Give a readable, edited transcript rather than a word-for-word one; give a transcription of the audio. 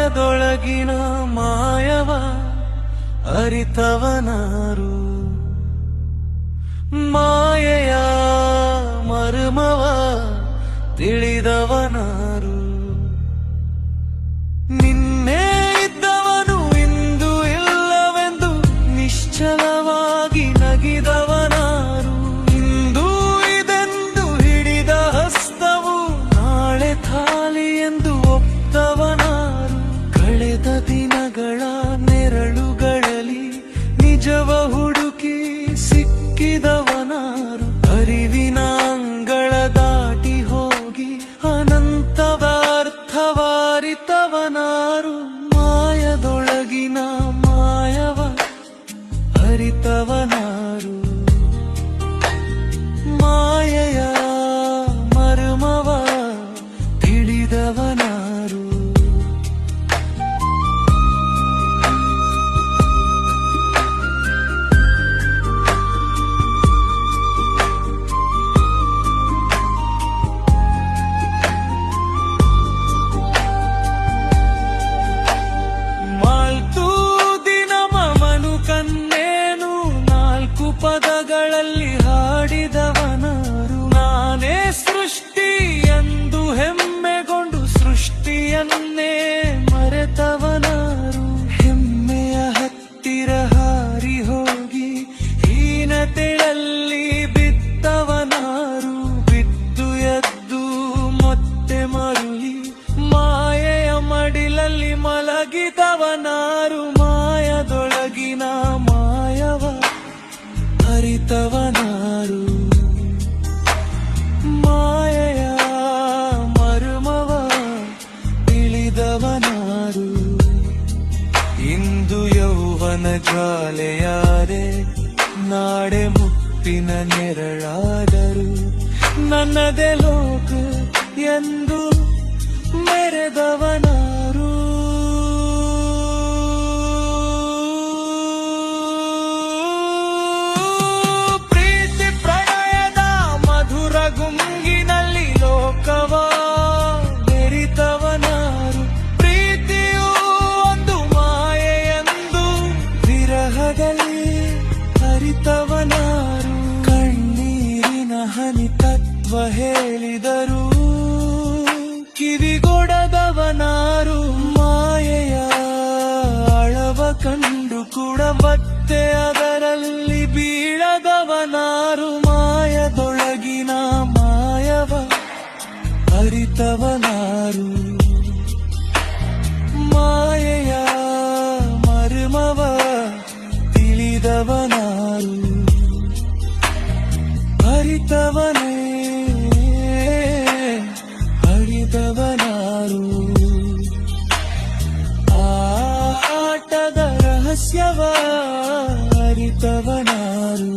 ಮಾಯದೊಳಗಿನ ಮಾಯವ ಅರಿತವನಾರು, ಮಾಯೆಯ ಮರ್ಮವ ತಿಳಿದವನಾರು. ನಿನ್ನೆ ಇದ್ದವನು ಇಂದು ಇಲ್ಲವೆಂದು ನಿಶ್ಚಲವಾಗಿ ನಗಿದವನಾರು. ಇಂದು ಇದೆಂದು ಹಿಡಿದ ಹಸ್ತವು ನಾಳೆ ಖಾಲಿ ಎಂದು ಒಪ್ತವನಾರು. ಕಳೆದ ದಿನಗಳ ನೆರಳುಗಳಲ್ಲಿ ನಿಜವ ಹುಡುಕಿ ಸಿಕ್ಕಿದವನಾರು. ಅರಿವಿನ ಅಂಗಳ ದಾಟಿ ಹೋಗಿ ಅನಂತವ ಅರ್ಥವಾರಿತವನಾರು. ಮಾಯದೊಳಗಿನ ಮಾಯವ ಅರಿತವನಾರು, ಮಾಯೆಯ ಮರ್ಮವ ತಿಳಿದವನಾರು. ಪದಗಳಲ್ಲಿ ಹಾಡಿದವನಾರು. ನಾನೇ ಸೃಷ್ಟಿ ಎಂದು ಹೆಮ್ಮೆಗೊಂಡು ಸೃಷ್ಟಿಯನ್ನೇ ಮರೆತವನಾರು. ಹೆಮ್ಮೆಯ ಹತ್ತಿರ ಹಾರಿ ಹೋಗಿ ಹೀನತೆಯಲ್ಲಿ ಬಿದ್ದವನಾರು. ಬಿದ್ದು ಎದ್ದು ಮತ್ತೆ ಮರುಳಿ ಮಾಯೆಯ ಮಡಿಲಲ್ಲಿ ಮಲಗಿದವನಾರು. ಮಾಯದೊಳಗಿನ ಮಾಯವ ಅರಿತವನಾರು, ಮಾಯೆಯ ಮರ್ಮವ ತಿಳಿದವನಾರು. ಇಂದು ಯೌವನ ಜ್ವಾಲೆಯಾರೆ ನಾಡೆ ಮುಪ್ಪಿನ ನೆರಳಾದರು. ನನ್ನದೇ ಲೋಕ ಎಂದು ಮೆರೆದವನಾರು. ಗುಂಗಿನಲ್ಲಿ ಲೋಕವ ಬೆರಿತವನಾರು. ಪ್ರೀತಿಯು ಒಂದು ಮಾಯೆಯೆಂದು ವಿರಹದಲ್ಲಿ ಅರಿತವನಾರು. ಕಣ್ಣೀರಿನ ಹನಿ ತತ್ವ ಹೇಳಿದರು ಕಿವಿಗೊಡದವನಾರು. ಮಾಯೆಯ ಅಳವ ಕಂಡು ಕೂಡ ಮತ್ತೆ ಅದರಲ್ಲಿ ಬೀಳದವನಾರು. ಮಾಯದೊಳಗಿನ ಮಾಯವ ಅರಿತವನಾರು, ಮಾಯೆಯ ಮರ್ಮವ ತಿಳಿದವನಾರು. ಅರಿತವನೇ ಅರಿತವನಾರು. ಆಟದ ರಹಸ್ಯವ ಅರಿತವನಾರು.